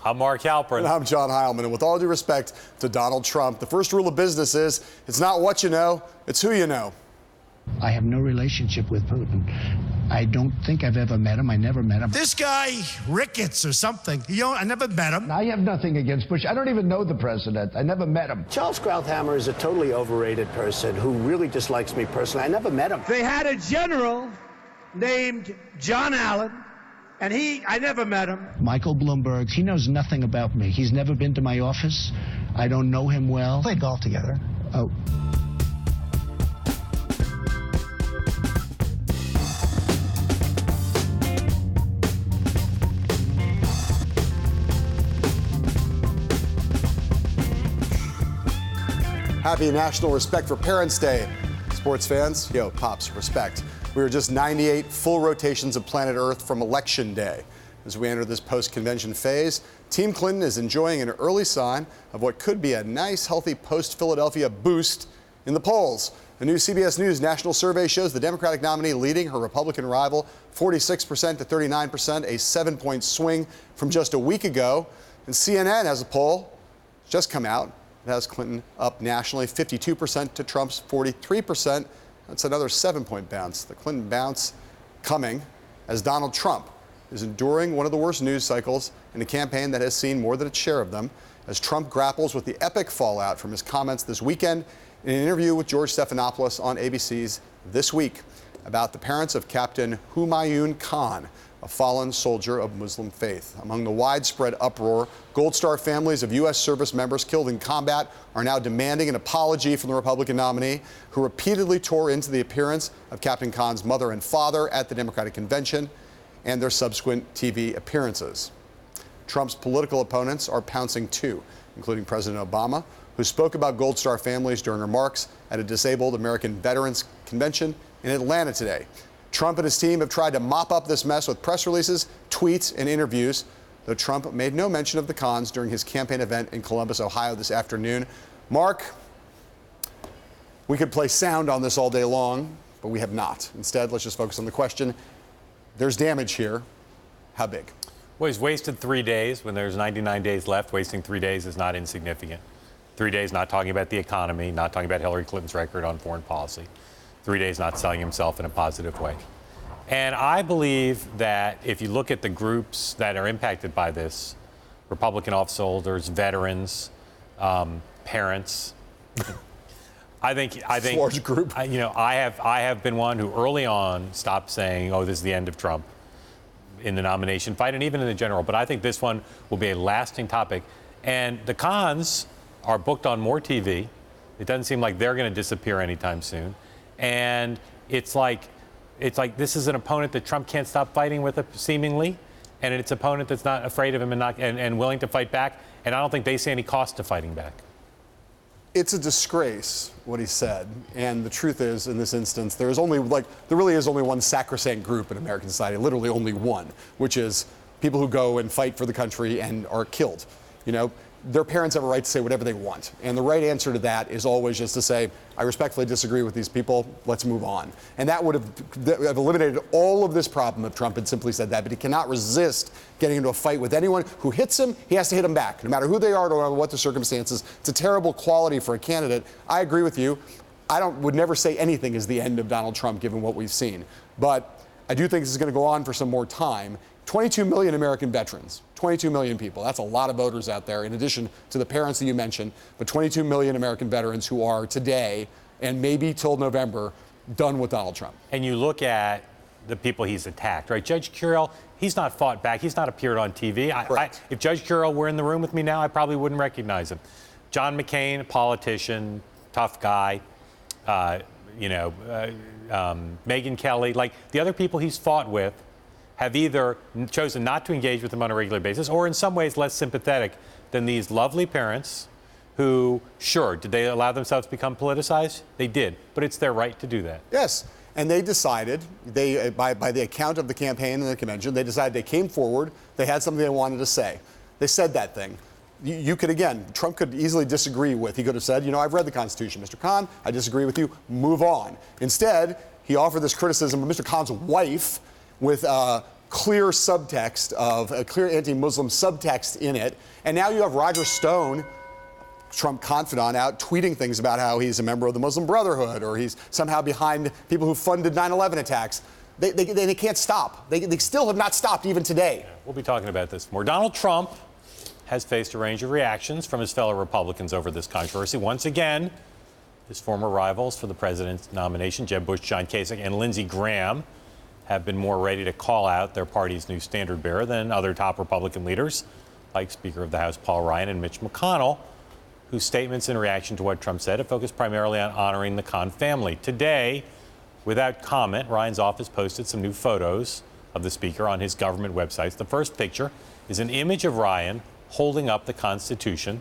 I'm Mark Halperin. And I'm John Heilemann. And with all due respect to Donald Trump, the first rule of business is it's not what you know, it's who you know. I have no relationship with Putin. I don't think I've ever met him. I never met him. This guy, Ricketts or something, I never met him. I have nothing against Bush. I don't even know the president. I never met him. Charles Krauthammer is a totally overrated person who really dislikes me personally. I never met him. They had a general named John Allen, and I never met him. Michael Bloomberg, he knows nothing about me. He's never been to my office. I don't know him well. Played golf together. Oh. Happy National Respect for Parents Day. Sports fans, yo, pops, respect. We are just 98 full rotations of planet Earth from Election Day. As we enter this post-convention phase, Team Clinton is enjoying an early sign of what could be a nice, healthy post-Philadelphia boost in the polls. A new CBS News national survey shows the Democratic nominee leading her Republican rival 46% to 39%, a 7-point swing from just a week ago. And CNN has a poll just come out. It has Clinton up nationally, 52% to Trump's 43%. That's another 7-point bounce. The Clinton bounce coming as Donald Trump is enduring one of the worst news cycles in a campaign that has seen more than its share of them, as Trump grapples with the epic fallout from his comments this weekend in an interview with George Stephanopoulos on ABC's This Week about the parents of Captain Humayun Khan, a fallen soldier of Muslim faith. Among the widespread uproar, Gold Star families of U.S. service members killed in combat are now demanding an apology from the Republican nominee, who repeatedly tore into the appearance of Captain Khan's mother and father at the Democratic convention and their subsequent TV appearances. Trump's political opponents are pouncing too, including President Obama, who spoke about Gold Star families during remarks at a disabled American Veterans Convention in Atlanta today. Trump and his team have tried to mop up this mess with press releases, tweets, and interviews, though Trump made no mention of the Khans during his campaign event in Columbus, Ohio this afternoon. Mark, we could play sound on this all day long, but we have not. Instead, let's just focus on the question. There's damage here. How big? Well, he's wasted 3 days when there's 99 days left. Wasting 3 days is not insignificant. 3 days not talking about the economy, not talking about Hillary Clinton's record on foreign policy. 3 days not selling himself in a positive way. And I believe that if you look at the groups that are impacted by this, Republican office holders, veterans, parents, I think large group. I have been one who early on stopped saying, oh, this is the end of Trump in the nomination fight and even in the general. But I think this one will be a lasting topic. And the Khans are booked on more TV. It doesn't seem like they're going to disappear anytime soon. And it's like this is an opponent that Trump can't stop fighting with, seemingly, and it's an opponent that's not afraid of him and willing to fight back. And I don't think they see any cost to fighting back. It's a disgrace what he said, and the truth is, in this instance, there really is only one sacrosanct group in American society, literally only one, which is people who go and fight for the country and are killed. You know, their parents have a right to say whatever they want. And the right answer to that is always just to say, I respectfully disagree with these people, let's move on. And that would have eliminated all of this problem if Trump had simply said that. But he cannot resist getting into a fight with anyone who hits him. He has to hit them back, no matter who they are, no matter what the circumstances. It's a terrible quality for a candidate. I agree with you. Would never say anything is the end of Donald Trump, given what we've seen. But I do think this is going to go on for some more time. 22 million American veterans, 22 million people. That's a lot of voters out there, in addition to the parents that you mentioned, but 22 million American veterans who are today and maybe till November done with Donald Trump. And you look at the people he's attacked, right? Judge Curel, he's not fought back. He's not appeared on TV. If Judge Curel were in the room with me now, I probably wouldn't recognize him. John McCain, a politician, tough guy. Megyn Kelly, like the other people he's fought with, have either chosen not to engage with him on a regular basis or in some ways less sympathetic than these lovely parents who, sure, did they allow themselves to become politicized? They did, but it's their right to do that. Yes, and they decided, by the account of the campaign and the convention, they decided they came forward, they had something they wanted to say. They said that thing. You could, again, Trump could easily disagree with. He could have said, I've read the Constitution, Mr. Khan, I disagree with you, move on. Instead, he offered this criticism of Mr. Khan's wife with clear subtext of a clear anti-Muslim subtext in it. And now you have Roger Stone, Trump confidant, out tweeting things about how he's a member of the Muslim Brotherhood or he's somehow behind people who funded 9/11 attacks. They can't stop. They still have not stopped even today. Yeah, we'll be talking about this more. Donald Trump has faced a range of reactions from his fellow Republicans over this controversy. Once again, his former rivals for the president's nomination, Jeb Bush, John Kasich, and Lindsey Graham, have been more ready to call out their party's new standard bearer than other top Republican leaders, like Speaker of the House Paul Ryan and Mitch McConnell, whose statements in reaction to what Trump said have focused primarily on honoring the Khan family. Today, without comment, Ryan's office posted some new photos of the speaker on his government websites. The first picture is an image of Ryan holding up the Constitution,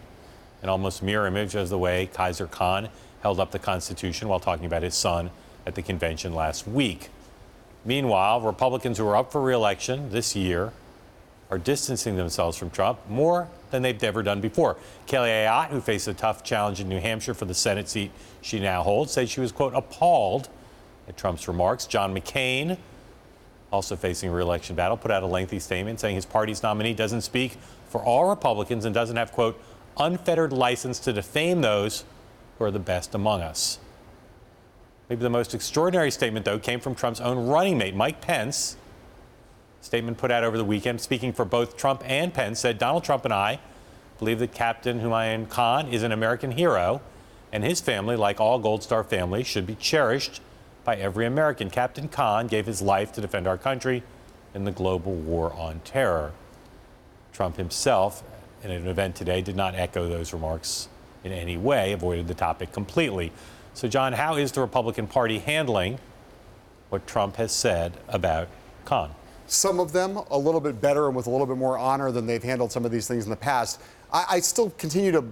an almost mirror image of the way Kaiser Khan held up the Constitution while talking about his son at the convention last week. Meanwhile, Republicans who are up for re-election this year are distancing themselves from Trump more than they've ever done before. Kelly Ayotte, who faced a tough challenge in New Hampshire for the Senate seat she now holds, said she was, quote, appalled at Trump's remarks. John McCain, also facing a re-election battle, put out a lengthy statement saying his party's nominee doesn't speak for all Republicans and doesn't have, quote, unfettered license to defame those who are the best among us. Maybe the most extraordinary statement, though, came from Trump's own running mate, Mike Pence. A statement put out over the weekend, speaking for both Trump and Pence, said, Donald Trump and I believe that Captain Humayun Khan is an American hero, and his family, like all Gold Star families, should be cherished by every American. Captain Khan gave his life to defend our country in the global war on terror. Trump himself, in an event today, did not echo those remarks in any way, avoided the topic completely. So, John, how is the Republican Party handling what Trump has said about Khan? Some of them a little bit better and with a little bit more honor than they've handled some of these things in the past. I still continue to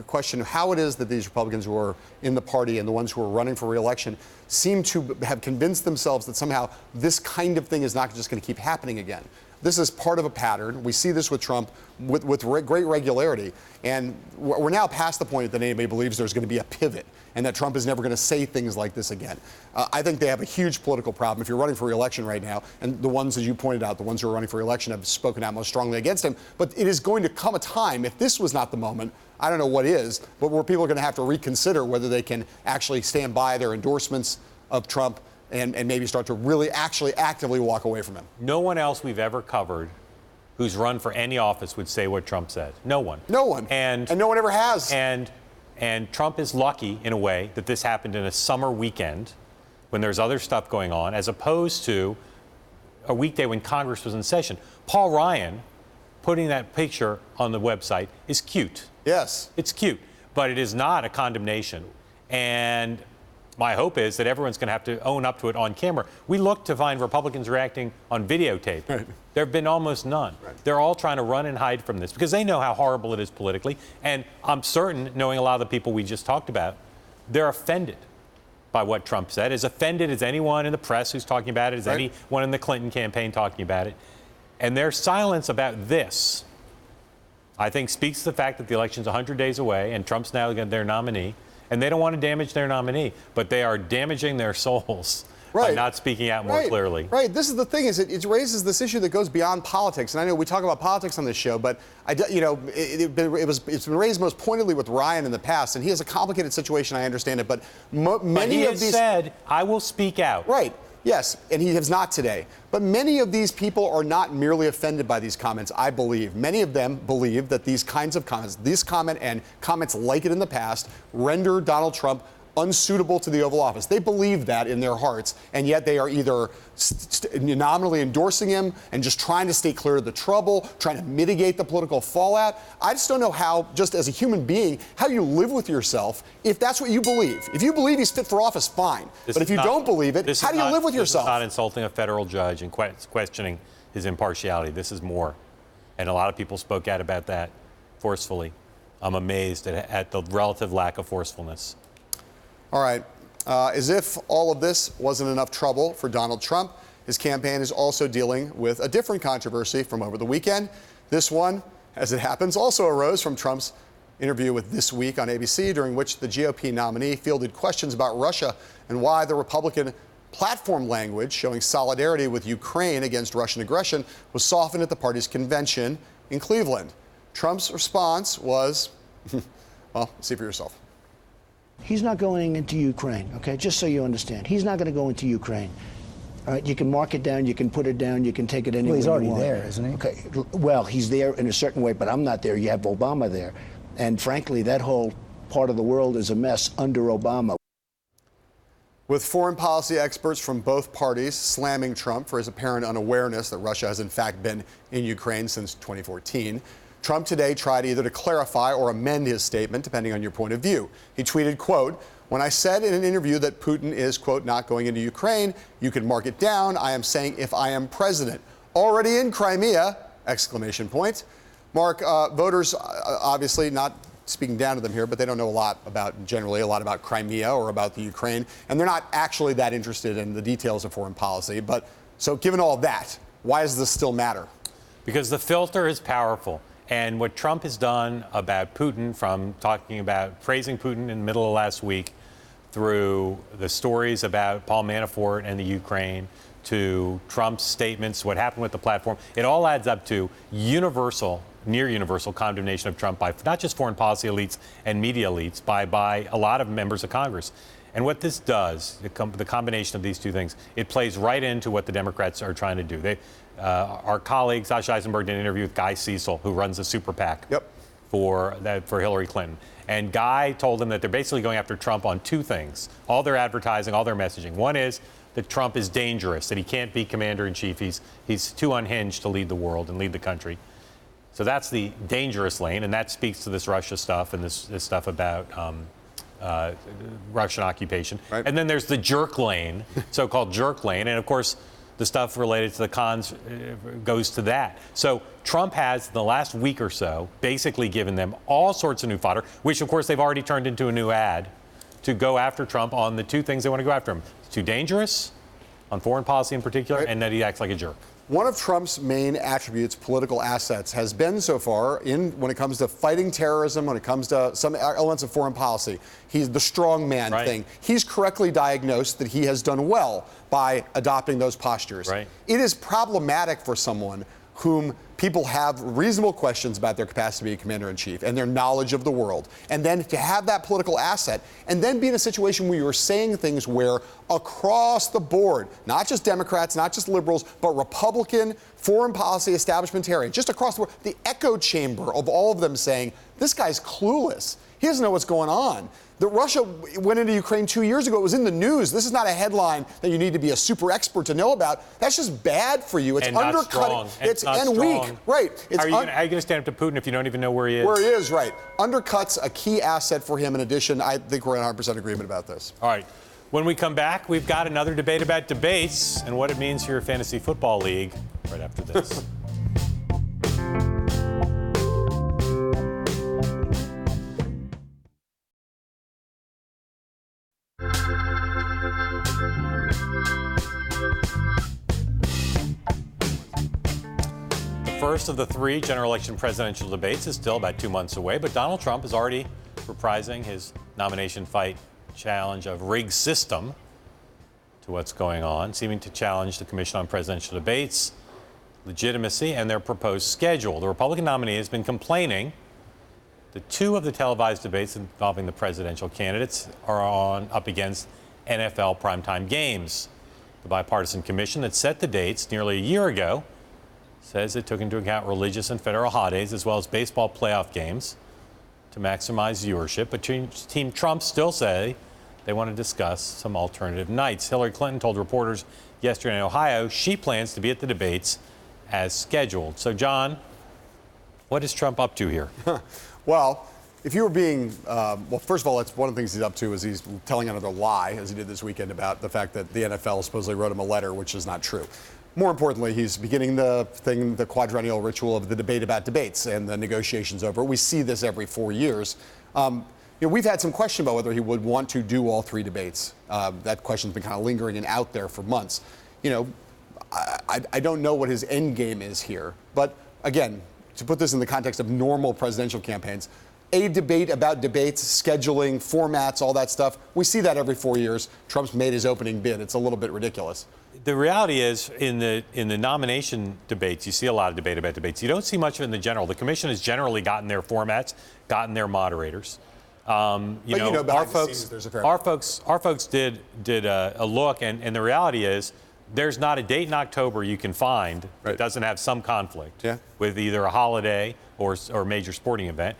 question how it is that these Republicans who are in the party and the ones who are running for re-election seem to have convinced themselves that somehow this kind of thing is not just going to keep happening again. This is part of a pattern. We see this with Trump with great regularity. And we're now past the point that anybody believes there's going to be a pivot and that Trump is never going to say things like this again. I think they have a huge political problem. If you're running for re-election right now, and the ones, as you pointed out, the ones who are running for re-election have spoken out most strongly against him. But it is going to come a time, if this was not the moment, I don't know what is, but where people are going to have to reconsider whether they can actually stand by their endorsements of Trump and maybe start to really actually actively walk away from him. No one else we've ever covered who's run for any office would say what Trump said. No one. No one. And no one ever has. And Trump is lucky, in a way, that this happened in a summer weekend when there's other stuff going on, as opposed to a weekday when Congress was in session. Paul Ryan putting that picture on the website is cute. Yes. It's cute, but it is not a condemnation. And my hope is that everyone's going to have to own up to it on camera. We look to find Republicans reacting on videotape. Right. There have been almost none. Right. They're all trying to run and hide from this because they know how horrible it is politically. And I'm certain, knowing a lot of the people we just talked about, they're offended by what Trump said, as offended as anyone in the press who's talking about it, as anyone in the Clinton campaign talking about it. And their silence about this, I think, speaks to the fact that the election's 100 days away and Trump's now their nominee. And they don't want to damage their nominee, but they are damaging their souls by not speaking out more clearly. Right. This is the thing: is it raises this issue that goes beyond politics. And I know we talk about politics on this show, but it's been raised most pointedly with Ryan in the past, and he has a complicated situation. I understand it, but many of these said, "I will speak out." Right. Yes, and he has not today. But many of these people are not merely offended by these comments, I believe. Many of them believe that these kinds of comments, this comment and comments like it in the past, render Donald Trump unsuitable to the Oval Office. They believe that in their hearts, and yet they are either nominally endorsing him and just trying to stay clear of the trouble, trying to mitigate the political fallout. I just don't know how, just as a human being, how you live with yourself if that's what you believe. If you believe he's fit for office, fine. But if you don't believe it, how do you live with yourself? This is not insulting a federal judge and questioning his impartiality. This is more. And a lot of people spoke out about that forcefully. I'm amazed at the relative lack of forcefulness. All right. As if all of this wasn't enough trouble for Donald Trump, his campaign is also dealing with a different controversy from over the weekend. This one, as it happens, also arose from Trump's interview with This Week on ABC, during which the GOP nominee fielded questions about Russia and why the Republican Platform language showing solidarity with Ukraine against Russian aggression was softened at the party's convention in Cleveland. Trump's response was, well, see for yourself. He's not going into Ukraine, okay? Just so you understand. He's not going to go into Ukraine. All right, you can mark it down, you can put it down, you can take it anywhere. Well, he's already you want. there, isn't he? Okay, well, he's there in a certain way, but I'm not there. You have Obama there. And frankly, that whole part of the world is a mess under Obama. With foreign policy experts from both parties slamming Trump for his apparent unawareness that Russia has in fact been in Ukraine since 2014, Trump today tried either to clarify or amend his statement, depending on your point of view. He tweeted, quote, "When I said in an interview that Putin is, quote, not going into Ukraine, you can mark it down. I am saying if I am president. Already in Crimea, exclamation point." Mark, voters obviously not speaking down to them here, but they don't know generally a lot about Crimea or about the Ukraine, and they're not actually that interested in the details of foreign policy. But so given all that, why does this still matter? Because the filter is powerful. And what Trump has done about Putin, from talking about praising Putin in the middle of last week, through the stories about Paul Manafort and the Ukraine, to Trump's statements, what happened with the platform, it all adds up to universal, near universal condemnation of Trump by not just foreign policy elites and media elites, by a lot of members of Congress. And what this does, the combination of these two things, it plays right into what the Democrats are trying to do. Our colleague Sasha Eisenberg did an interview with Guy Cecil, who runs a super PAC for Hillary Clinton. And Guy told them that they're basically going after Trump on two things: all their advertising, all their messaging. One is that Trump is dangerous, that he can't be commander-in-chief. He's too unhinged to lead the world and lead the country. So that's the dangerous lane, and that speaks to this Russia stuff and this stuff about Russian occupation. Right. And then there's the jerk lane, so-called jerk lane, and of course the stuff related to the cons goes to that. So Trump has, in the last week or so, basically given them all sorts of new fodder, which of course they've already turned into a new ad, to go after Trump on the two things they want to go after him. It's too dangerous, on foreign policy in particular, and that he acts like a jerk. One of Trump's main attributes, political assets, has been so far when it comes to fighting terrorism, when it comes to some elements of foreign policy. He's the strong man thing. He's correctly diagnosed that he has done well by adopting those postures. Right. It is problematic for someone whom people have reasonable questions about their capacity to be a commander-in-chief and their knowledge of the world. And then to have that political asset and then be in a situation where you're saying things where across the board, not just Democrats, not just liberals, but Republican, foreign policy establishmentarians, just across the board, the echo chamber of all of them saying, this guy's clueless. He doesn't know what's going on. That Russia went into Ukraine 2 years ago. It was in the news. This is not a headline that you need to be a super expert to know about. That's just bad for you. It's undercutting. It's weak. Right. How are you going to stand up to Putin if you don't even know where he is? Where he is, right. Undercuts a key asset for him. In addition, I think we're in 100% agreement about this. All right. When we come back, we've got another debate about debates and what it means for your fantasy football league right after this. First of the three general election presidential debates is still about 2 months away, but Donald Trump is already reprising his nomination fight challenge of rigged system to what's going on, seeming to challenge the Commission on Presidential Debates legitimacy and their proposed schedule. The Republican nominee has been complaining that two of the televised debates involving the presidential candidates are up against NFL primetime games. The bipartisan commission that set the dates nearly a year ago says it took into account religious and federal holidays as well as baseball playoff games to maximize viewership. But Team Trump still say they want to discuss some alternative nights. Hillary Clinton told reporters yesterday in Ohio she plans to be at the debates as scheduled. So, John, what is Trump up to here? Well, if you were being, well, first of all, it's one of the things he's up to is he's telling another lie, as he did this weekend, about the fact that the NFL supposedly wrote him a letter, which is not true. More importantly, he's beginning the quadrennial ritual of the debate about debates and the negotiations over. We see this every 4 years. We've had some question about whether he would want to do all three debates. That question's been kind of lingering and out there for months. I don't know what his end game is here. But again, to put this in the context of normal presidential campaigns, a debate about debates, scheduling, formats, all that stuff. We see that every 4 years. Trump's made his opening bid. It's a little bit ridiculous. The reality is, in the nomination debates, you see a lot of debate about debates. You don't see much of it in the general. The commission has generally gotten their formats, gotten their moderators. Our folks did a look, and the reality is, there's not a date in October you can find that doesn't have some conflict with either a holiday or a major sporting event.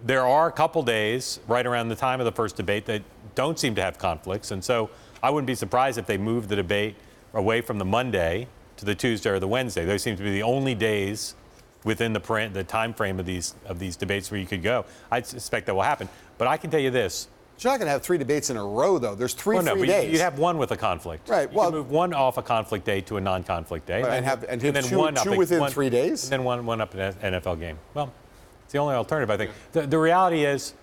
There are a couple days right around the time of the first debate that don't seem to have conflicts, and so I wouldn't be surprised if they moved the debate away from the Monday to the Tuesday or the Wednesday. Those seem to be the only days within the time frame of these debates where you could go. I suspect that will happen. But I can tell you this. You're not going to have 3 debates in a row, though. There's three days. You'd have one with a conflict. Right. You can move one off a conflict day to a non-conflict day. And then two within 3 days? And then one up in an NFL game. Well, it's the only alternative, I think. The reality is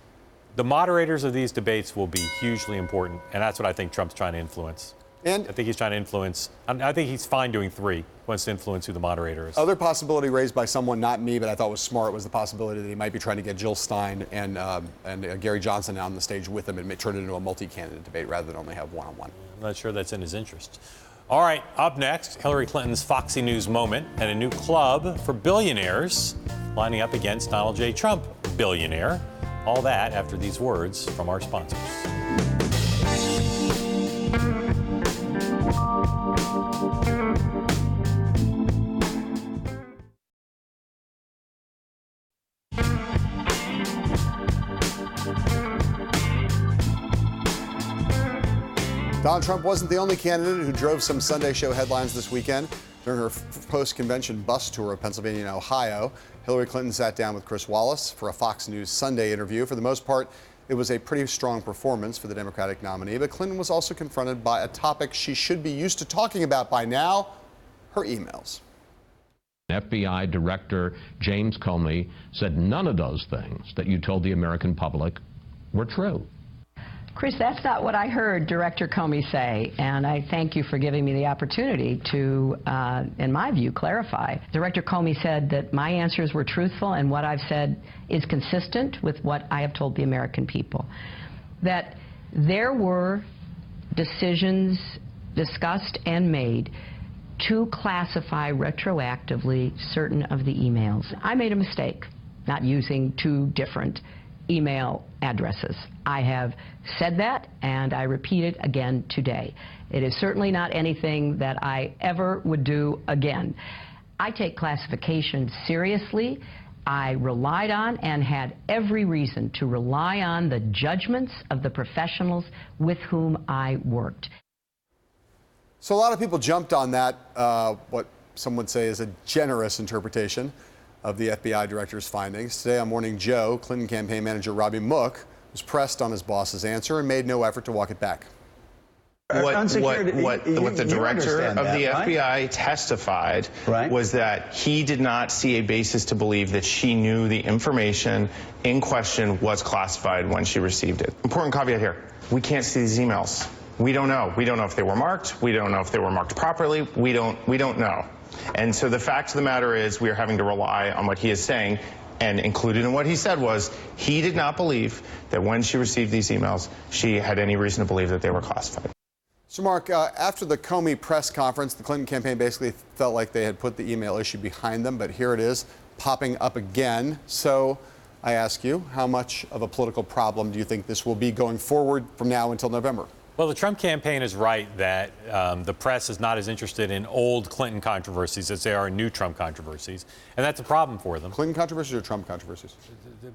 the moderators of these debates will be hugely important, and that's what I think Trump's trying to influence. And I think he's trying to influence. I think he's fine doing 3. He wants to influence who the moderator is. Other possibility raised by someone, not me, but I thought was smart, was the possibility that he might be trying to get Jill Stein and Gary Johnson on the stage with him and turn it into a multi-candidate debate rather than only have one-on-one. I'm not sure that's in his interest. All right, up next, Hillary Clinton's Foxy News moment and a new club for billionaires lining up against Donald J. Trump, billionaire. All that after these words from our sponsors. Donald Trump wasn't the only candidate who drove some Sunday show headlines this weekend. During her post-convention bus tour of Pennsylvania and Ohio, Hillary Clinton sat down with Chris Wallace for a Fox News Sunday interview. For the most part, it was a pretty strong performance for the Democratic nominee, but Clinton was also confronted by a topic she should be used to talking about by now, her emails. FBI Director James Comey said none of those things that you told the American public were true. Chris, that's not what I heard Director Comey say, and I thank you for giving me the opportunity to, in my view, clarify. Director Comey said that my answers were truthful and what I've said is consistent with what I have told the American people. That there were decisions discussed and made to classify retroactively certain of the emails. I made a mistake not using 2 different email addresses. I have said that, and I repeat it again today. It is certainly not anything that I ever would do again. I take classification seriously. I relied on and had every reason to rely on the judgments of the professionals with whom I worked. So a lot of people jumped on that, what some would say is a generous interpretation of the FBI director's findings. Today on Morning Joe, Clinton campaign manager Robbie Mook was pressed on his boss's answer and made no effort to walk it back. What the director of the FBI testified was that he did not see a basis to believe that she knew the information in question was classified when she received it. Important caveat here. We can't see these emails. We don't know. We don't know if they were marked. We don't know if they were marked properly. We don't know. And so the fact of the matter is we are having to rely on what he is saying, and included in what he said was he did not believe that when she received these emails, she had any reason to believe that they were classified. So, Mark, after the Comey press conference, the Clinton campaign basically felt like they had put the email issue behind them, but here it is popping up again. So I ask you, how much of a political problem do you think this will be going forward from now until November? Well, the Trump campaign is right that the press is not as interested in old Clinton controversies as they are in new Trump controversies, and that's a problem for them. Clinton controversies or Trump controversies?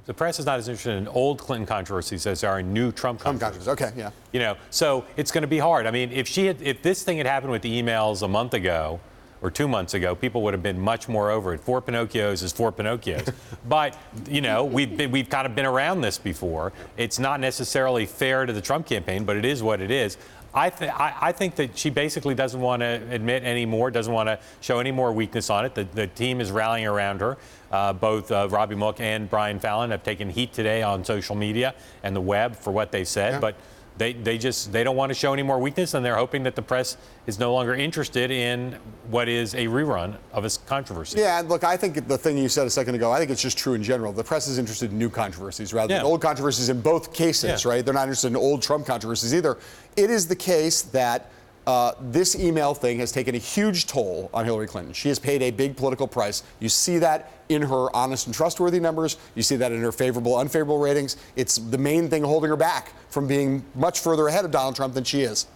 The press is not as interested in old Clinton controversies as they are in new Trump controversies. Okay, yeah. You know, so it's going to be hard. I mean, if this thing had happened with the emails a month ago or 2 months ago, people would have been much more over it. 4 Pinocchios is 4 Pinocchios. But, you know, we've kind of been around this before. It's not necessarily fair to the Trump campaign, but it is what it is. I think that she basically doesn't want to admit any more, doesn't want to show any more weakness on it. The team is rallying around her. Both Robbie Mook and Brian Fallon have taken heat today on social media and the web for what they said. Yeah. But They don't want to show any more weakness, and they're hoping that the press is no longer interested in what is a rerun of a controversy. Yeah, and look, I think the thing you said a second ago, I think it's just true in general. The press is interested in new controversies rather than old controversies in both cases, right? They're not interested in old Trump controversies either. It is the case that this email thing has taken a huge toll on Hillary Clinton. She has paid a big political price. You see that in her honest and trustworthy numbers. You see that in her favorable, unfavorable ratings. It's the main thing holding her back from being much further ahead of Donald Trump than she is.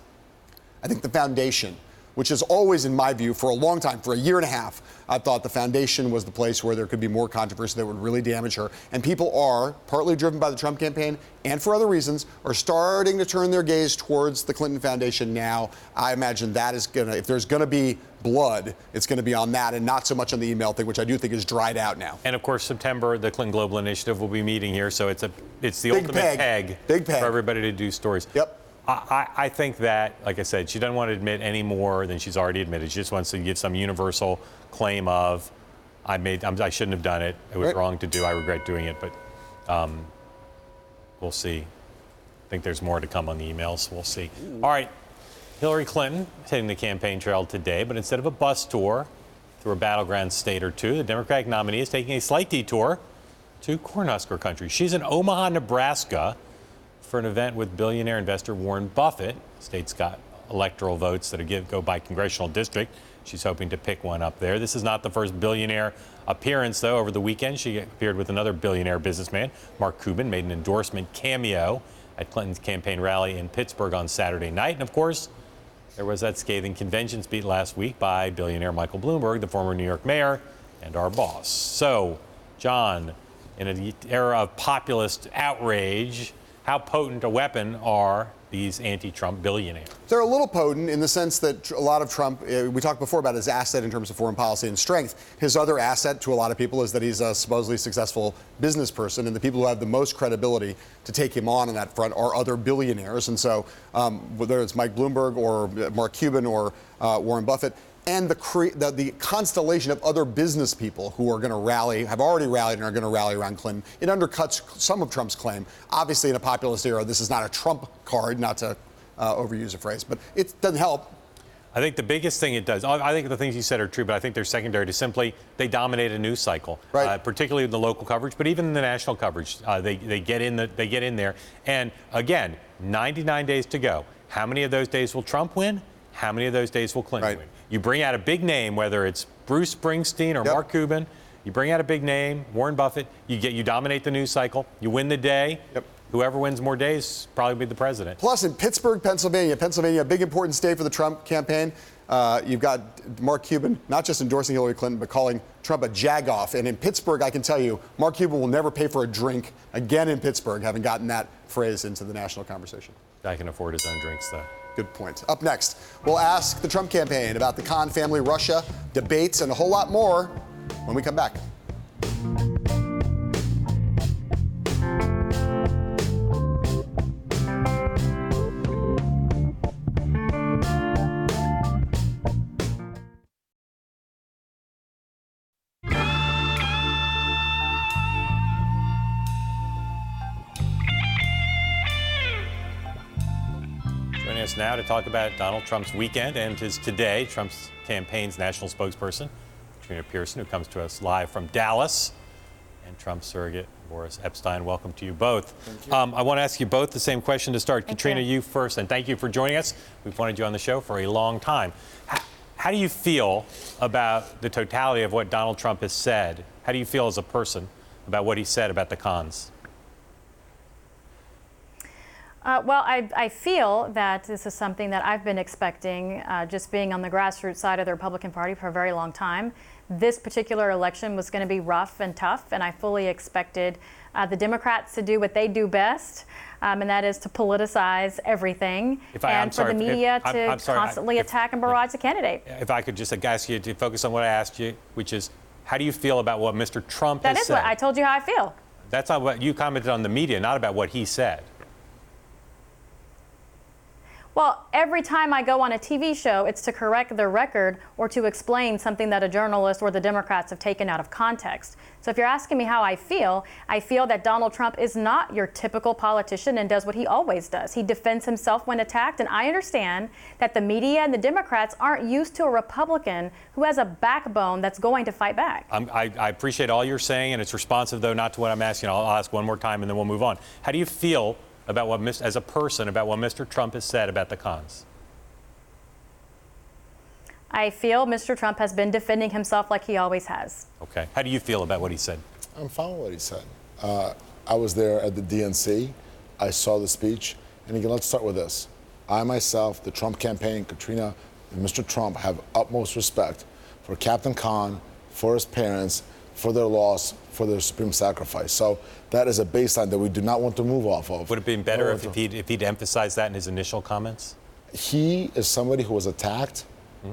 I think the foundation, which is always, in my view, for a long time, for a year and a half, I thought the foundation was the place where there could be more controversy that would really damage her. And people are, partly driven by the Trump campaign and for other reasons, are starting to turn their gaze towards the Clinton Foundation now. I imagine that is going to, if there's going to be blood, it's going to be on that and not so much on the email thing, which I do think is dried out now. And of course, September, the Clinton Global Initiative will be meeting here, so it's the ultimate peg for everybody to do stories. Yep. I think that, like I said, she doesn't want to admit any more than she's already admitted. She just wants to give some universal claim of, I shouldn't have done it. It was wrong to do. I regret doing it. But we'll see. I think there's more to come on the emails. We'll see. All right. Hillary Clinton is hitting the campaign trail today, but instead of a bus tour through a battleground state or two, the Democratic nominee is taking a slight detour to Cornhusker country. She's in Omaha, Nebraska, for an event with billionaire investor Warren Buffett. The state's got electoral votes that go by congressional district. She's hoping to pick one up there. This is not the first billionaire appearance, though. Over the weekend, she appeared with another billionaire businessman. Mark Cuban made an endorsement cameo at Clinton's campaign rally in Pittsburgh on Saturday night. And, of course, there was that scathing convention speech last week by billionaire Michael Bloomberg, the former New York mayor, and our boss. So, John, in an era of populist outrage, how potent a weapon are these anti-Trump billionaires? They're a little potent in the sense that a lot of Trump, we talked before about his asset in terms of foreign policy and strength. His other asset to a lot of people is that he's a supposedly successful business person, and the people who have the most credibility to take him on that front are other billionaires. And so whether it's Mike Bloomberg or Mark Cuban or Warren Buffett, and the constellation of other business people who are going to rally, have already rallied and are going to rally around Clinton, it undercuts some of Trump's claim. Obviously, in a populist era, this is not a Trump card, not to overuse a phrase, but it doesn't help. I think the biggest thing it does, I think the things you said are true, but I think they're secondary to simply they dominate a news cycle, particularly in the local coverage, but even in the national coverage. They get in there. And again, 99 days to go. How many of those days will Trump win? How many of those days will Clinton win? You bring out a big name, whether it's Bruce Springsteen or Mark Cuban, you bring out a big name, Warren Buffett, you dominate the news cycle, you win the day. Whoever wins more days probably be the president. Plus, in Pittsburgh, Pennsylvania, a big important state for the Trump campaign, you've got Mark Cuban not just endorsing Hillary Clinton, but calling Trump a jagoff. And in Pittsburgh, I can tell you, Mark Cuban will never pay for a drink again in Pittsburgh, having gotten that phrase into the national conversation. I can afford his own drinks, though. Good point. Up next, we'll ask the Trump campaign about the Khan family, Russia, debates, and a whole lot more when we come back. Now to talk about Donald Trump's weekend and his today, Trump's campaign's national spokesperson, Katrina Pierson, who comes to us live from Dallas, and Trump's surrogate, Boris Epshteyn. Welcome to you both. Thank you. I want to ask you both the same question to start. Katrina, you first, and thank you for joining us. We've wanted you on the show for a long time. How do you feel about the totality of what Donald Trump has said? How do you feel as a person about what he said about the Khans? Well, I feel that this is something that I've been expecting, just being on the grassroots side of the Republican Party for a very long time. This particular election was going to be rough and tough, and I fully expected the Democrats to do what they do best, and that is to politicize everything, and for the media to constantly attack and barrage the candidate. If I could just ask you to focus on what I asked you, which is, how do you feel about what Mr. Trump has said? That is what I told you how I feel. That's not what you commented on the media, not about what he said. Well, every time I go on a TV show, it's to correct the record or to explain something that a journalist or the Democrats have taken out of context. So if you're asking me how I feel that Donald Trump is not your typical politician and does what he always does. He defends himself when attacked, and I understand that the media and the Democrats aren't used to a Republican who has a backbone that's going to fight back. I appreciate all you're saying, and it's responsive, though, not to what I'm asking. I'll ask one more time, and then we'll move on. How do you feel about as a person, about what Mr. Trump has said about the cons? I feel Mr. Trump has been defending himself like he always has. Okay. How do you feel about what he said? I'm fine with what he said. I was there at the DNC. I saw the speech. And again, let's start with this. I myself, the Trump campaign, Katrina, and Mr. Trump have utmost respect for Captain Conant, for his parents, for their loss, for their supreme sacrifice. So that is a baseline that we do not want to move off of. Would it have been better if he'd emphasized that in his initial comments? He is somebody who was attacked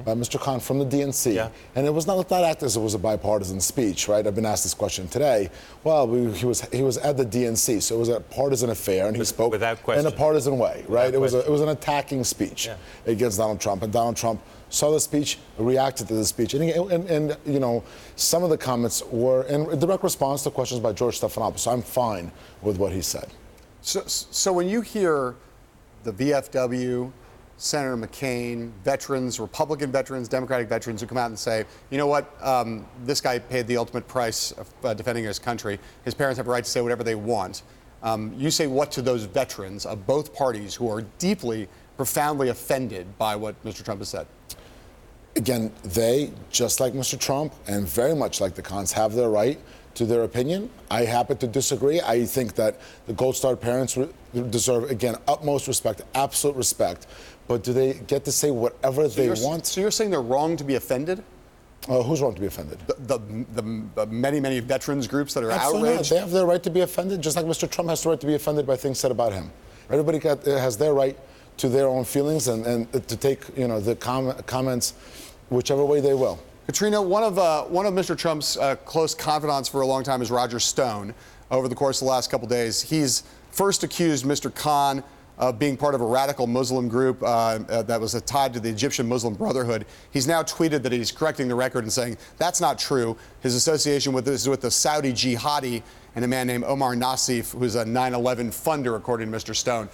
by Mr. Conant from the DNC. Yeah. And it was not act as it was a bipartisan speech, right? I've been asked this question today. Well, he was at the DNC, so it was a partisan affair, and he spoke in a partisan way, right? It was an attacking speech against Donald Trump, and Donald Trump saw the speech, reacted to the speech, and you know, some of the comments were in direct response to questions by George Stephanopoulos. So I'm fine with what he said. So when you hear the VFW, Senator McCain, veterans, Republican veterans, Democratic veterans who come out and say, you know what, this guy paid the ultimate price of defending his country. His parents have a right to say whatever they want. You say what to those veterans of both parties who are deeply, profoundly offended by what Mr. Trump has said? Again, they, just like Mr. Trump and very much like the cons, have their right to their opinion. I happen to disagree. I think that the Gold Star parents deserve, again, utmost respect, absolute respect. But do they get to say whatever they want? So you're saying they're wrong to be offended? Who's wrong to be offended? The many, many veterans groups that are outraged? Not. They have their right to be offended, just like Mr. Trump has the right to be offended by things said about him. Everybody has their right to their own feelings and to take, you know, the comments whichever way they will. Katrina, one of Mr. Trump's close confidants for a long time is Roger Stone. Over the course of the last couple days, he's first accused Mr. Khan of being part of a radical Muslim group that was tied to the Egyptian Muslim Brotherhood. He's now tweeted that he's correcting the record and saying that's not true. His association with this is with the Saudi jihadi and a man named Omar Nassif, who's a 9/11 funder, according to Mr. Stone.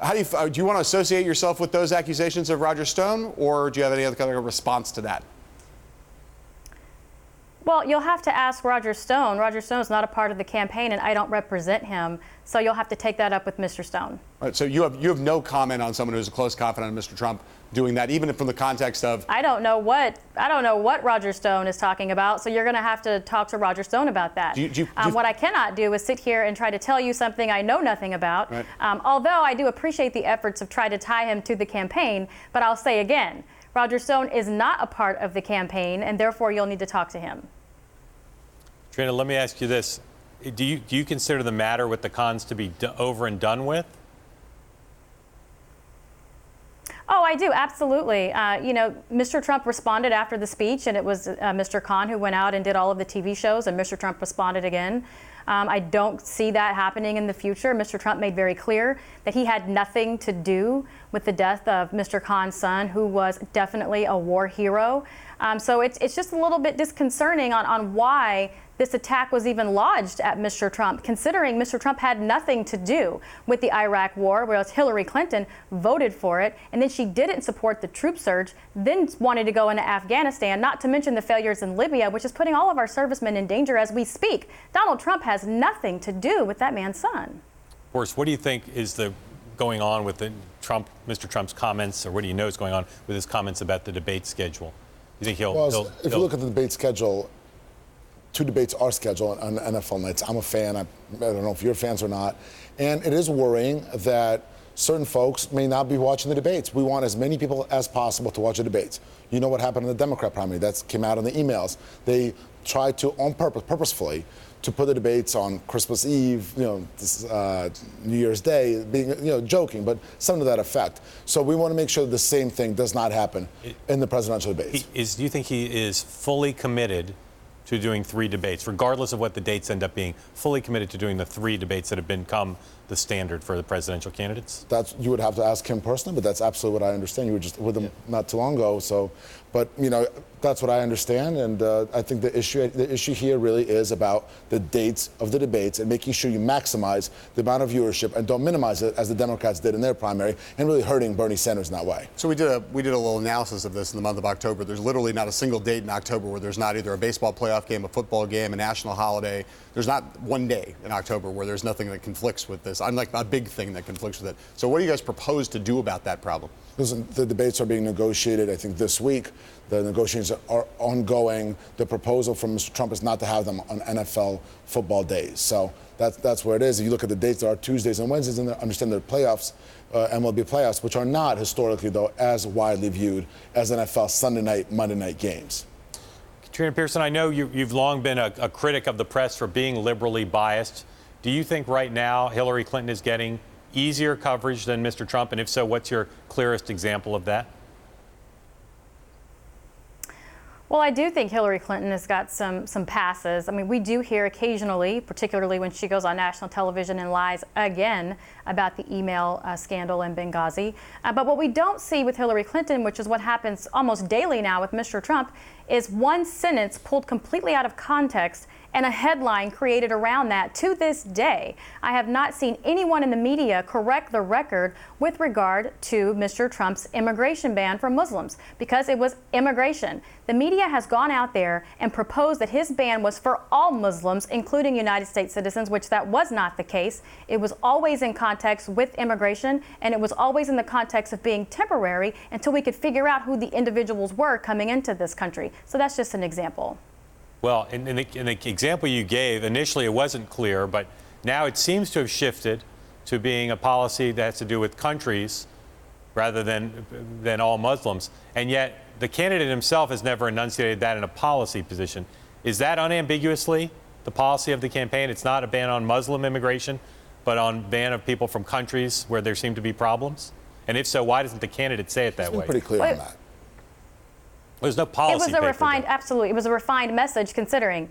How do you want to associate yourself with those accusations of Roger Stone, or do you have any other kind of response to that? Well, you'll have to ask Roger Stone. Roger Stone's not a part of the campaign, and I don't represent him. So you'll have to take that up with Mr. Stone. All right, so you have no comment on someone who's a close confidant of Mr. Trump doing that, even from the context of I don't know what Roger Stone is talking about. So you're going to have to talk to Roger Stone about that. What I cannot do is sit here and try to tell you something I know nothing about. Right. Although I do appreciate the efforts of trying to tie him to the campaign, but I'll say again, Roger Stone is not a part of the campaign, and therefore you'll need to talk to him. Trina, let me ask you this. Do you consider the matter with the cons to be over and done with? Oh, I do, absolutely. You know, Mr. Trump responded after the speech, and it was Mr. Khan who went out and did all of the TV shows, and Mr. Trump responded again. I don't see that happening in the future. Mr. Trump made very clear that he had nothing to do with the death of Mr. Khan's son, who was definitely a war hero. So it's just a little bit disconcerting on why this attack was even lodged at Mr. Trump, considering Mr. Trump had nothing to do with the Iraq war, whereas Hillary Clinton voted for it, and then she didn't support the troop surge, then wanted to go into Afghanistan, not to mention the failures in Libya, which is putting all of our servicemen in danger as we speak. Donald Trump has nothing to do with that man's son. Boris, what do you think is going on with Mr. Trump's comments, or what do you know is going on with his comments about the debate schedule? You think if you look at the debate schedule, 2 debates are scheduled on NFL nights. I'm a fan. I don't know if you're fans or not. And it is worrying that certain folks may not be watching the debates. We want as many people as possible to watch the debates. You know what happened in the Democrat primary. That came out in the emails. They tried to, on purpose, purposefully, to put the debates on Christmas Eve, New Year's Day, being, joking, but something to that effect. So we want to make sure that the same thing does not happen in the presidential debates. Do you think he is fully committed to doing 3 debates, regardless of what the dates end up being, fully committed to doing the 3 debates that have become the standard for the presidential candidates? You would have to ask him personally, but that's absolutely what I understand. You were just with him not too long ago, so. But that's what I understand, and I think the issue here really is about the dates of the debates and making sure you maximize the amount of viewership and don't minimize it as the Democrats did in their primary, and really hurting Bernie Sanders in that way. So we did a little analysis of this in the month of October. There's literally not a single date in October where there's not either a baseball playoff game, a football game, a national holiday. There's not one day in October where there's nothing that conflicts with this, unlike a big thing that conflicts with it. So what do you guys propose to do about that problem? Listen, the debates are being negotiated, I think, this week. The negotiations are ongoing. The proposal from Mr. Trump is not to have them on NFL football days. So that's where it is. If you look at the dates, there are Tuesdays and Wednesdays, and understand there are playoffs, MLB playoffs, which are not historically, though, as widely viewed as NFL Sunday night, Monday night games. Katrina Pierson, I know you've long been a critic of the press for being liberally biased. Do you think right now Hillary Clinton is getting easier coverage than Mr. Trump? And if so, what's your clearest example of that? Well, I do think Hillary Clinton has got some passes. I mean, we do hear occasionally, particularly when she goes on national television and lies again about the email scandal in Benghazi. But what we don't see with Hillary Clinton, which is what happens almost daily now with Mr. Trump, is one sentence pulled completely out of context and a headline created around that. To this day, I have not seen anyone in the media correct the record with regard to Mr. Trump's immigration ban for Muslims, because it was immigration. The media has gone out there and proposed that his ban was for all Muslims, including United States citizens, which that was not the case. It was always in context with immigration, and it was always in the context of being temporary until we could figure out who the individuals were coming into this country. So that's just an example. Well, in the example you gave, initially it wasn't clear, but now it seems to have shifted to being a policy that has to do with countries rather than all Muslims. And yet the candidate himself has never enunciated that in a policy position. Is that unambiguously the policy of the campaign? It's not a ban on Muslim immigration, but on ban of people from countries where there seem to be problems? And if so, why doesn't the candidate say it that way? Pretty clear on that. There's no policy. It was a refined message, considering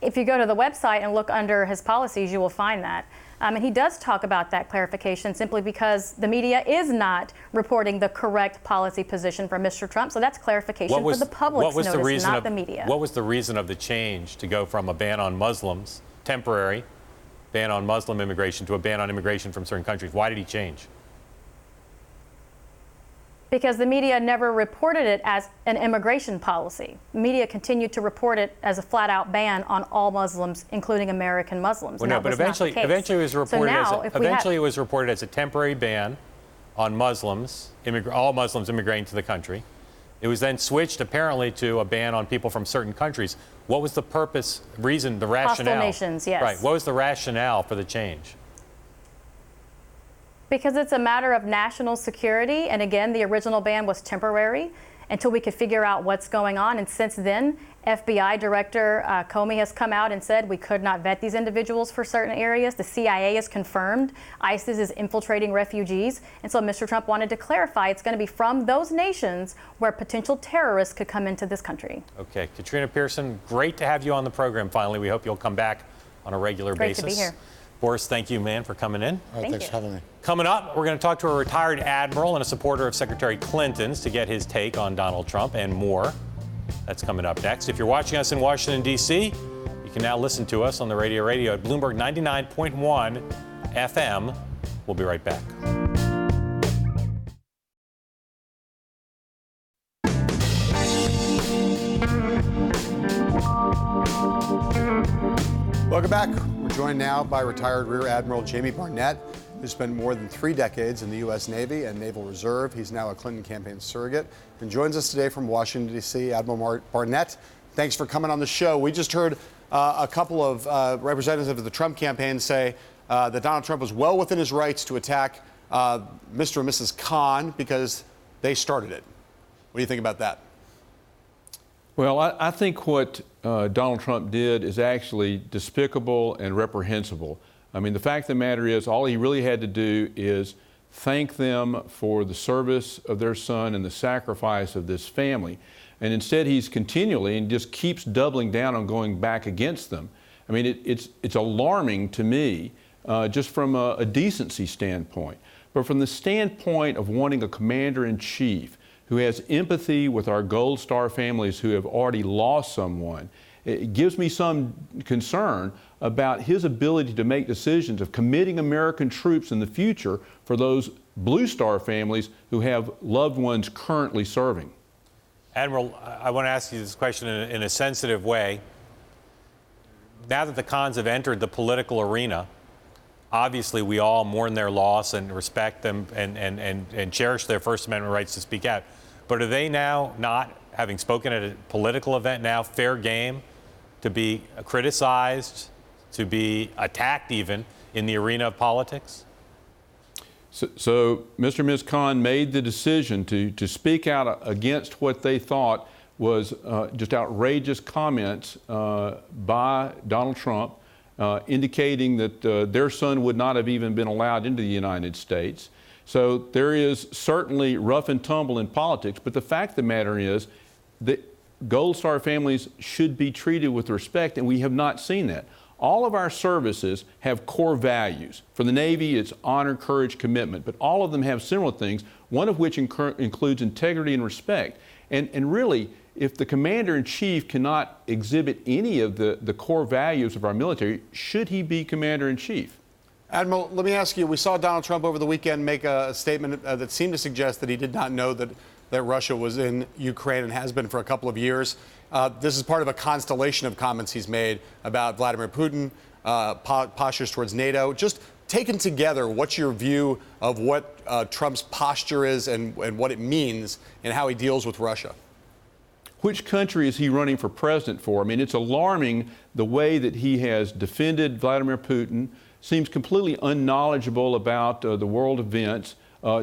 if you go to the website and look under his policies, you will find that. And he does talk about that clarification simply because the media is not reporting the correct policy position for Mr. Trump. So that's clarification for the public's notice, not the media. What was the reason of the change to go from a ban on Muslims, temporary ban on Muslim immigration, to a ban on immigration from certain countries? Why did he change? Because the media never reported it as an immigration policy. The media continued to report it as a flat-out ban on all Muslims, including American Muslims. Well, no, but eventually it was reported as a temporary ban on Muslims, all Muslims immigrating to the country. It was then switched apparently to a ban on people from certain countries. What was the purpose, reason, the rationale? Hostile nations, yes. Right. What was the rationale for the change? Because it's a matter of national security. And again, the original ban was temporary until we could figure out what's going on. And since then, FBI Director Comey has come out and said we could not vet these individuals for certain areas. The CIA has confirmed ISIS is infiltrating refugees. And so Mr. Trump wanted to clarify it's going to be from those nations where potential terrorists could come into this country. Okay. Katrina Pierson, great to have you on the program finally. We hope you'll come back on a regular basis. Great to be here. Boris, thank you, man, for coming in. All right, thanks for having me. Coming up, we're going to talk to a retired admiral and a supporter of Secretary Clinton's to get his take on Donald Trump and more. That's coming up next. If you're watching us in Washington, D.C., you can now listen to us on the radio at Bloomberg 99.1 FM. We'll be right back. Welcome back. We're joined now by retired Rear Admiral Jamie Barnett, who spent more than 3 decades in the U.S. Navy and Naval Reserve. He's now a Clinton campaign surrogate and joins us today from Washington, D.C. Admiral Barnett, thanks for coming on the show. We just heard a couple of representatives of the Trump campaign say that Donald Trump was well within his rights to attack Mr. and Mrs. Khan because they started it. What do you think about that? Well, I think what Donald Trump did is actually despicable and reprehensible. I mean, the fact of the matter is, all he really had to do is thank them for the service of their son and the sacrifice of this family. And instead, he's continually and just keeps doubling down on going back against them. I mean, it's alarming to me, just from a decency standpoint. But from the standpoint of wanting a commander-in-chief who has empathy with our Gold Star families who have already lost someone, it gives me some concern about his ability to make decisions of committing American troops in the future for those Blue Star families who have loved ones currently serving. Admiral, I want to ask you this question in a sensitive way. Now that the Khans have entered the political arena, obviously we all mourn their loss and respect them and cherish their First Amendment rights to speak out. But are they now, not having spoken at a political event, now fair game to be criticized, to be attacked even in the arena of politics? So Mr. and Ms. Khan made the decision to speak out against what they thought was just outrageous comments by Donald Trump, indicating that their son would not have even been allowed into the United States. So there is certainly rough and tumble in politics, but the fact of the matter is that Gold Star families should be treated with respect, and we have not seen that. All of our services have core values. For the Navy, it's honor, courage, commitment, but all of them have similar things, one of which includes integrity and respect. And really, if the commander-in-chief cannot exhibit any of the core values of our military, should he be commander-in-chief? Admiral, let me ask you, we saw Donald Trump over the weekend make a statement that seemed to suggest that he did not know that Russia was in Ukraine and has been for a couple of years. This is part of a constellation of comments he's made about Vladimir Putin, postures towards NATO. Just taken together, what's your view of what Trump's posture is and what it means and how he deals with Russia? Which country is he running for president for? I mean, it's alarming the way that he has defended Vladimir Putin, seems completely unknowledgeable about the world events,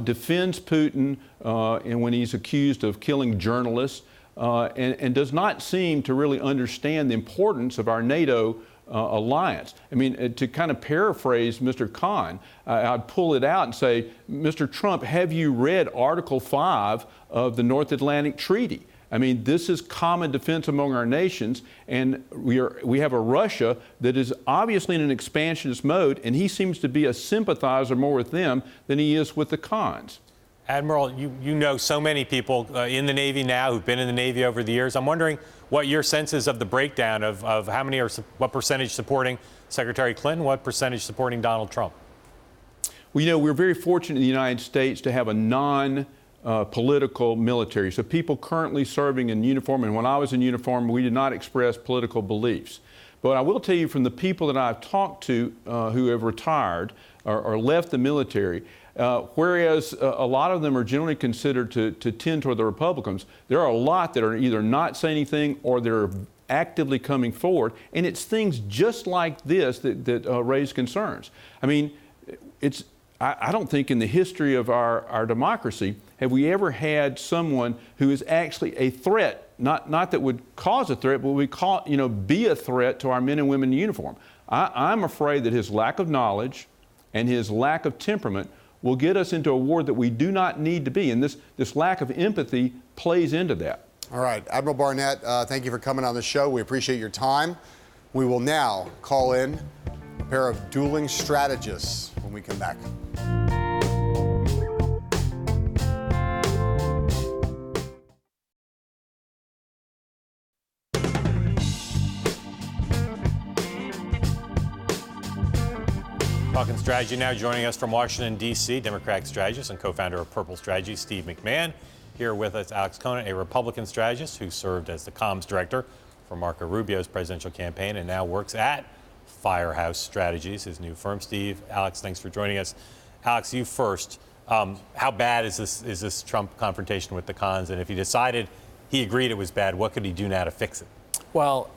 defends Putin and when he's accused of killing journalists, and does not seem to really understand the importance of our NATO alliance. I mean, to kind of paraphrase Mr. Khan, I'd pull it out and say, Mr. Trump, have you read Article 5 of the North Atlantic Treaty? I mean, this is common defense among our nations, and we have a Russia that is obviously in an expansionist mode, and he seems to be a sympathizer more with them than he is with the Khans. Admiral, you know so many people in the Navy now who've been in the Navy over the years. I'm wondering what your sense is of the breakdown of how many are, what percentage supporting Secretary Clinton, what percentage supporting Donald Trump? Well, you know, we're very fortunate in the United States to have a non-political military. So people currently serving in uniform, and when I was in uniform, we did not express political beliefs. But I will tell you from the people that I've talked to who have retired or left the military, whereas a lot of them are generally considered to tend toward the Republicans, there are a lot that are either not saying anything or they're actively coming forward, and it's things just like this that raise concerns. I mean, I don't think in the history of our democracy have we ever had someone who is actually a threat, not that would cause a threat, but would be a threat to our men and women in uniform. I'm afraid that his lack of knowledge and his lack of temperament will get us into a war that we do not need to be, and this lack of empathy plays into that. All right, Admiral Barnett, thank you for coming on the show. We appreciate your time. We will now call in a pair of dueling strategists when we come back. Talking strategy now. Joining us from Washington, D.C., Democratic strategist and co-founder of Purple Strategy, Steve McMahon. Here with us, Alex Conant, a Republican strategist who served as the comms director for Marco Rubio's presidential campaign and now works at Firehouse Strategies, his new firm. Steve, Alex, thanks for joining us. Alex, you first. How bad is this Trump confrontation with the Khans? And if he decided he agreed it was bad, what could he do now to fix it? Well,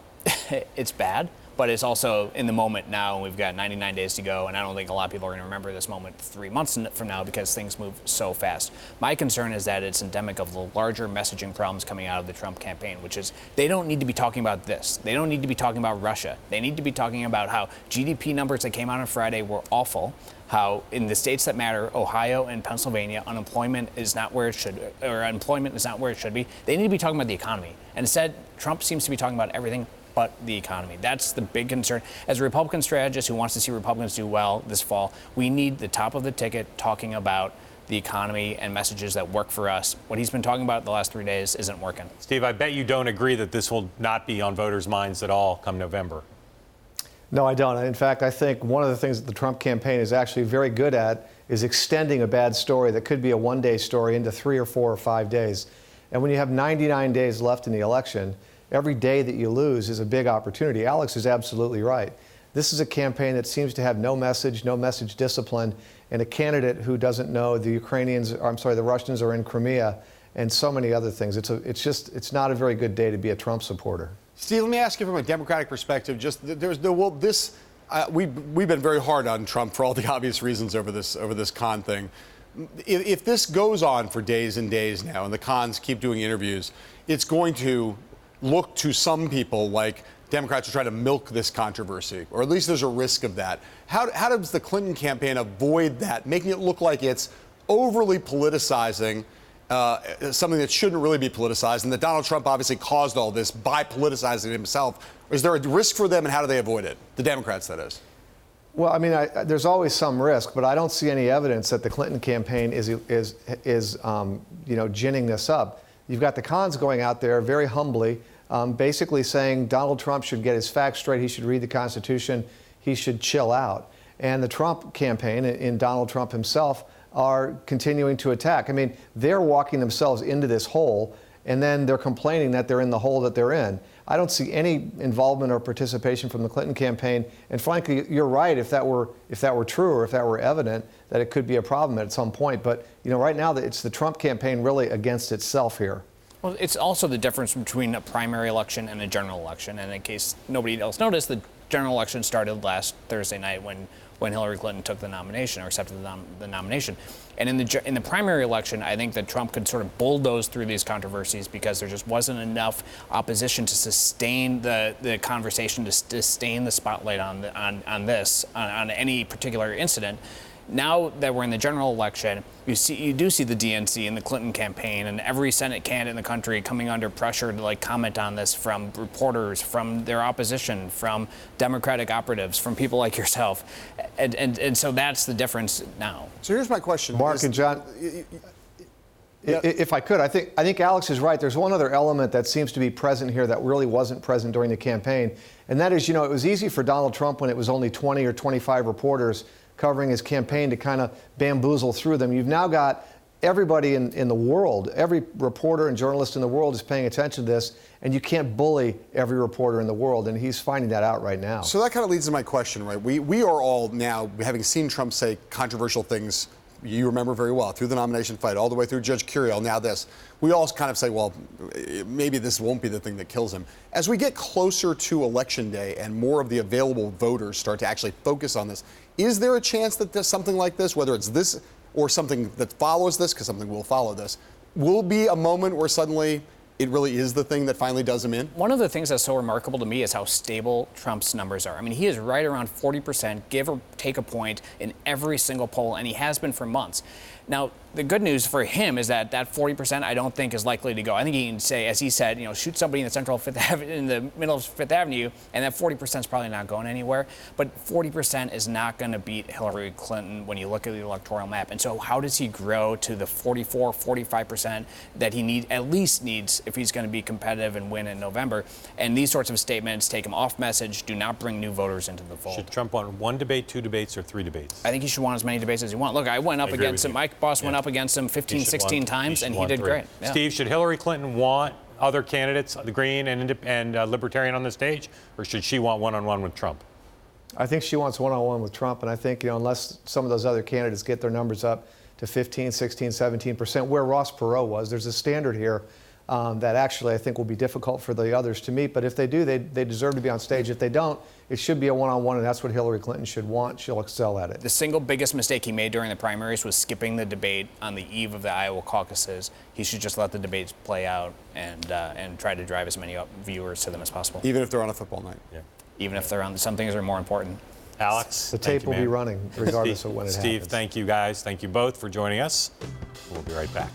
it's bad. but it's also in the moment now, and we've got 99 days to go, and I don't think a lot of people are going to remember this moment 3 months from now because things move so fast. My concern is that it's endemic of the larger messaging problems coming out of the Trump campaign, which is they don't need to be talking about this. They don't need to be talking about Russia. They need to be talking about how GDP numbers that came out on Friday were awful, how in the states that matter, Ohio and Pennsylvania, unemployment is not where it should, or employment is not where it should be. They need to be talking about the economy. And instead, Trump seems to be talking about everything but the economy. That's the big concern. As a Republican strategist who wants to see Republicans do well this fall, we need the top of the ticket talking about the economy and messages that work for us. What he's been talking about the last 3 days isn't working. Steve, I bet you don't agree that this will not be on voters' minds at all come November. No, I don't. In fact, I think one of the things that the Trump campaign is actually very good at is extending a bad story that could be a one-day story into 3 or 4 or 5 days. And when you have 99 days left in the election, every day that you lose is a big opportunity. Alex is absolutely right. This is a campaign that seems to have no message discipline, and a candidate who doesn't know the Russians are in Crimea, and so many other things. It's not a very good day to be a Trump supporter. Steve, let me ask you from a Democratic perspective. We've been very hard on Trump for all the obvious reasons over this con thing. If this goes on for days and days now, and the cons keep doing interviews, it's going to look to some people like Democrats are trying to milk this controversy, or at least there's a risk of that. How does the Clinton campaign avoid that, making it look like it's overly politicizing something that shouldn't really be politicized, and that Donald Trump obviously caused all this by politicizing it himself? Is there a risk for them, and how do they avoid it? The Democrats, that is. Well, I mean, there's always some risk, but I don't see any evidence that the Clinton campaign is ginning this up. You've got the cons going out there very humbly, basically saying Donald Trump should get his facts straight, he should read the Constitution, he should chill out. And the Trump campaign, in Donald Trump himself, are continuing to attack. I mean, they're walking themselves into this hole, and then they're complaining that they're in the hole that they're in. I don't see any involvement or participation from the Clinton campaign. And frankly, you're right, if that were true, or if that were evident, that it could be a problem at some point. But right now, it's the Trump campaign really against itself here. Well, it's also the difference between a primary election and a general election. And in case nobody else noticed, the general election started last Thursday night when Hillary Clinton took the nomination, or accepted the nomination. And in the primary election, I think that Trump could sort of bulldoze through these controversies because there just wasn't enough opposition to sustain the conversation, to sustain the spotlight on any particular incident. Now that we're in the general election, you do see the DNC and the Clinton campaign and every Senate candidate in the country coming under pressure to comment on this from reporters, from their opposition, from Democratic operatives, from people like yourself, and so that's the difference now. So here's my question, Mark and John. If I could, I think Alex is right. There's one other element that seems to be present here that really wasn't present during the campaign, and that is, it was easy for Donald Trump when it was only 20 or 25 reporters covering his campaign to kind of bamboozle through them. You've now got everybody in the world, every reporter and journalist in the world is paying attention to this, and you can't bully every reporter in the world, and he's finding that out right now. So that kind of leads to my question, right? We are all now, having seen Trump say controversial things, you remember very well, through the nomination fight, all the way through Judge Curiel, now this. We all kind of say, well, maybe this won't be the thing that kills him. As we get closer to Election Day and more of the available voters start to actually focus on this, is there a chance that something like this, whether it's this or something that follows this, because something will follow this, will be a moment where suddenly it really is the thing that finally does him in? One of the things that's so remarkable to me is how stable Trump's numbers are. I mean, he is right around 40%, give or take a point, in every single poll, and he has been for months. Now, the good news for him is that 40% I don't think is likely to go. I think he can say, as he said, shoot somebody in the middle of Fifth Avenue, and that 40% is probably not going anywhere. But 40% is not going to beat Hillary Clinton when you look at the electoral map. And so how does he grow to the 44, 45% that he at least needs if he's going to be competitive and win in November? And these sorts of statements take him off message, do not bring new voters into the fold. Should Trump want 1 debate, 2 debates, or 3 debates? I think he should want as many debates as he wants. Look, I went up against him. My boss went up against him 15, 16 times, and he did great. Yeah. Steve, should Hillary Clinton want other candidates, the Green and Libertarian, on the stage, or should she want one-on-one with Trump? I think she wants one-on-one with Trump, and I think, unless some of those other candidates get their numbers up to 15, 16, 17%, where Ross Perot was, there's a standard here that actually I think will be difficult for the others to meet. But if they do, they deserve to be on stage. If they don't, it should be a one-on-one, and that's what Hillary Clinton should want. She'll excel at it. The single biggest mistake he made during the primaries was skipping the debate on the eve of the Iowa caucuses. He should just let the debates play out and try to drive as many viewers to them as possible. Even if they're on a football night. Yeah. Even if they're on, some things are more important. Alex, the tape will be running regardless of when it happens. Steve, thank you guys. Thank you both for joining us. We'll be right back.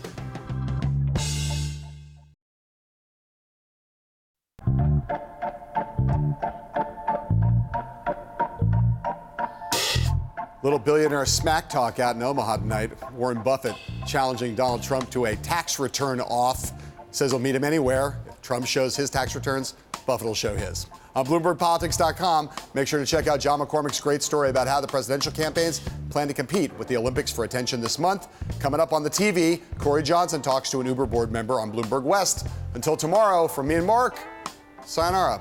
Little billionaire smack talk out in Omaha tonight. Warren Buffett challenging Donald Trump to a tax return off. Says he'll meet him anywhere. If Trump shows his tax returns, Buffett will show his. On BloombergPolitics.com, make sure to check out John McCormick's great story about how the presidential campaigns plan to compete with the Olympics for attention this month. Coming up on the TV, Corey Johnson talks to an Uber board member on Bloomberg West. Until tomorrow, from me and Mark, sayonara.